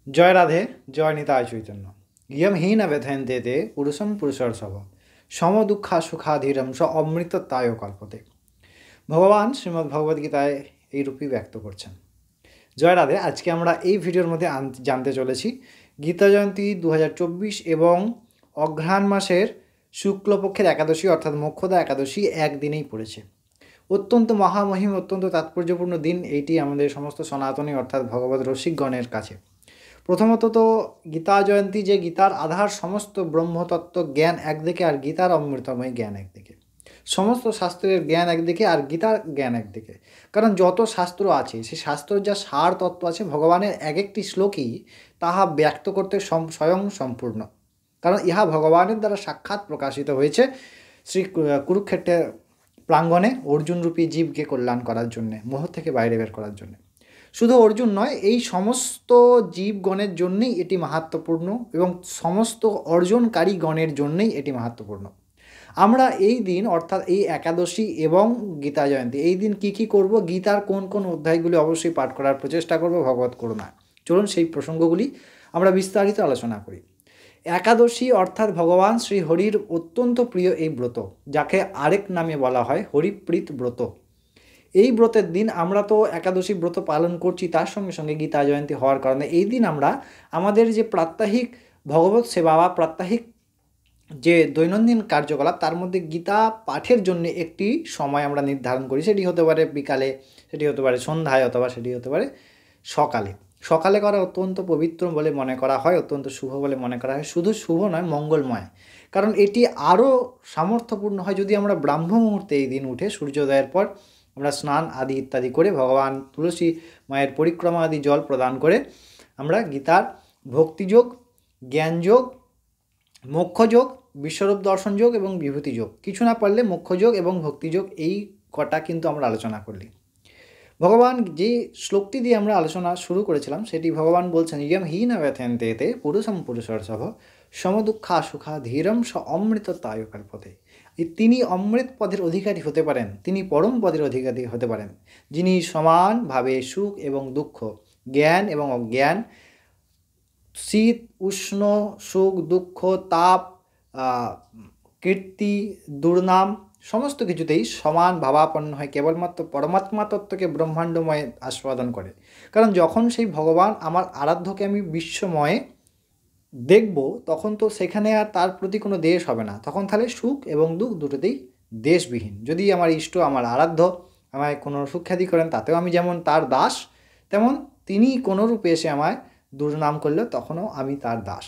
জয় রাধে, জয় নিতাই চৈতন্য। ইয়ম হীন ব্যথয়ন্তে তে পুরুষম পুরুষর্ষভ সম দুঃখা সুখাধীরম স অমৃতত্বায় কল্পতে। ভগবান শ্রীমদ্ ভগবদ্গীতায় এই রূপই ব্যক্ত করছেন। জয় রাধে। আজকে আমরা এই ভিডিওর মধ্যে জানতে চলেছি গীতা জয়ন্তী 2024 এবং অঘ্রাণ মাসের শুক্লপক্ষের একাদশী অর্থাৎ মোক্ষদা একাদশী একদিনেই পড়েছে। অত্যন্ত মহামহিম, অত্যন্ত তাৎপর্যপূর্ণ দিন এইটি আমাদের সমস্ত সনাতনী অর্থাৎ ভগবত রসিকগণের কাছে। প্রথমত তো গীতা জয়ন্তী, যে গীতার আধার সমস্ত ব্রহ্মতত্ত্ব জ্ঞান একদিকে আর গীতার অমৃতময় জ্ঞান একদিকে, সমস্ত শাস্ত্রের জ্ঞান একদিকে আর গীতার জ্ঞান একদিকে। কারণ যত শাস্ত্র আছে সেই শাস্ত্রের যা সার তত্ত্ব আছে ভগবানের এক একটি শ্লোকই তাহা ব্যক্ত করতে স্বয়ং সম্পূর্ণ। কারণ ইহা ভগবানের দ্বারা সাক্ষাৎ প্রকাশিত হয়েছে শ্রী কুরুক্ষেত্রের প্রাঙ্গণে অর্জুনরূপী জীবকে কল্যাণ করার জন্যে, মোহ থেকে বাইরে বের করার জন্যে। শুধু অর্জুন নয়, এই সমস্ত জীবগণের জন্যেই এটি মাহাত্ম্যপূর্ণ এবং সমস্ত অর্জনকারী গণের জন্যেই এটি মাহাত্ম্যপূর্ণ। আমরা এই দিন অর্থাৎ এই একাদশী এবং গীতা জয়ন্তী এই দিন কী করব, গীতার কোন কোন অধ্যায়গুলি অবশ্যই পাঠ করার প্রচেষ্টা করব ভগবত করুণায়। চলুন সেই প্রসঙ্গগুলি আমরা বিস্তারিত আলোচনা করি। একাদশী অর্থাৎ ভগবান শ্রী হরির অত্যন্ত প্রিয় এই ব্রত, যাকে আরেক নামে বলা হয় হরিপ্রীত ব্রত। এই ব্রতের দিন আমরা তো একাদশী ব্রত পালন করছি, তার সঙ্গে সঙ্গে গীতা জয়ন্তী হওয়ার কারণে এই দিন আমরা আমাদের যে প্রাত্যহিক ভগবত সেবা বা প্রাত্যহিক যে দৈনন্দিন কার্যকলাপ তার মধ্যে গীতা পাঠের জন্য একটি সময় আমরা নির্ধারণ করি। সেটি হতে পারে বিকালে, সেটি হতে পারে সন্ধ্যায়, অথবা সেটি হতে পারে সকালে। সকালে করা অত্যন্ত পবিত্র বলে মনে করা হয়, অত্যন্ত শুভ বলে মনে করা হয়। শুধু শুভ নয়, মঙ্গলময়। কারণ এটি আরও সামর্থ্যপূর্ণ হয় যদি আমরা ব্রাহ্ম মুহূর্তে এই দিন উঠে সূর্যোদয়ের পর আমরা স্নান আদি ইত্যাদি করে ভগবান তুলসী মায়ের পরিক্রমা আদি জল প্রদান করে আমরা গীতার ভক্তিযোগ, জ্ঞানযোগ, মোক্ষযোগ, বিশ্বরূপ দর্শন যোগ এবং বিভূতি যোগ, কিছু না পারলে মোক্ষযোগ এবং ভক্তিযোগ, এই কটা কিন্তু আমরা আলোচনা করলি। ভগবান যে শ্লোকটি দিয়ে আমরা আলোচনা শুরু করেছিলাম সেটি ভগবান বলছেন, ইয়ম হীন ব্যথয়ন্তে তে পুরুষম পুরুষর্ষভ সমদুঃখা সুখা ধীরম স অমৃতত্বায় কল্পতে। তিনি অমৃত পদের অধিকারী হতে পারেন, তিনি পরম পদের অধিকারী হতে পারেন, যিনি সমানভাবে সুখ এবং দুঃখ, জ্ঞান এবং অজ্ঞান, শীত উষ্ণ, সুখ দুঃখ, তাপ, কীর্তি, দুর্নাম সমস্ত কিছুতেই সমান ভাবাপন্ন হয়, কেবলমাত্র পরমাত্মা তত্ত্বকে ব্রহ্মাণ্ডময় আস্বাদন করে। কারণ যখন সেই ভগবান আমার আরাধ্যকে আমি বিশ্বময়ে দেখব, তখন তো সেখানে আর তার প্রতি কোনো দেশ হবে না, তখন তাহলে সুখ এবং দুঃখ দুটোতেই দেশবিহীন। যদি আমার ইষ্ট, আমার আরাধ্য আমায় কোনো সুখ্যাতি করেন, তাতেও আমি যেমন তার দাস, তেমন তিনি কোনো রূপে এসে আমায় দুর্নাম করলেও তখনও আমি তার দাস।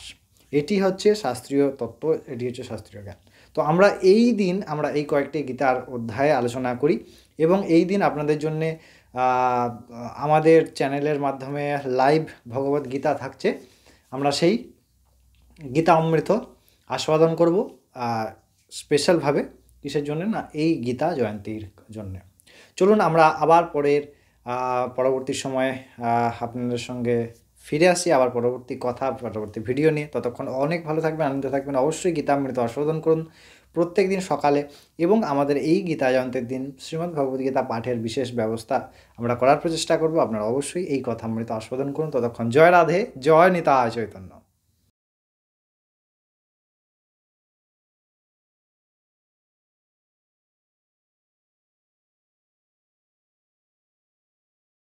এটি হচ্ছে শাস্ত্রীয় তত্ত্ব, এটি হচ্ছে শাস্ত্রীয় জ্ঞান। তো আমরা এই দিন আমরা এই কয়েকটি গীতার অধ্যায়ে আলোচনা করি এবং এই দিন আপনাদের জন্যে আমাদের চ্যানেলের মাধ্যমে লাইভ ভগবত গীতা থাকছে। আমরা সেই গীতা অমৃত আস্বাদন করব স্পেশালভাবে। কিসের জন্য না, এই গীতা জয়ন্তীর জন্যে। চলুন আমরা আবার পরবর্তী সময়ে আপনাদের সঙ্গে ফিরে আসি, আবার পরবর্তী কথা, পরবর্তী ভিডিও নিয়ে। ততক্ষণ অনেক ভালো থাকবেন, আনন্দ থাকবেন। অবশ্যই গীতামৃত আস্বাদন করুন প্রত্যেক দিন সকালে, এবং আমাদের এই গীতা জয়ন্তীর দিন শ্রীমদ্ ভগবদ্গীতা পাঠের বিশেষ ব্যবস্থা আমরা করার প্রচেষ্টা করব। আপনারা অবশ্যই এই কথামৃত আস্বাদন করুন। ততক্ষণ জয় রাধে, জয় নিতাই চৈতন্য।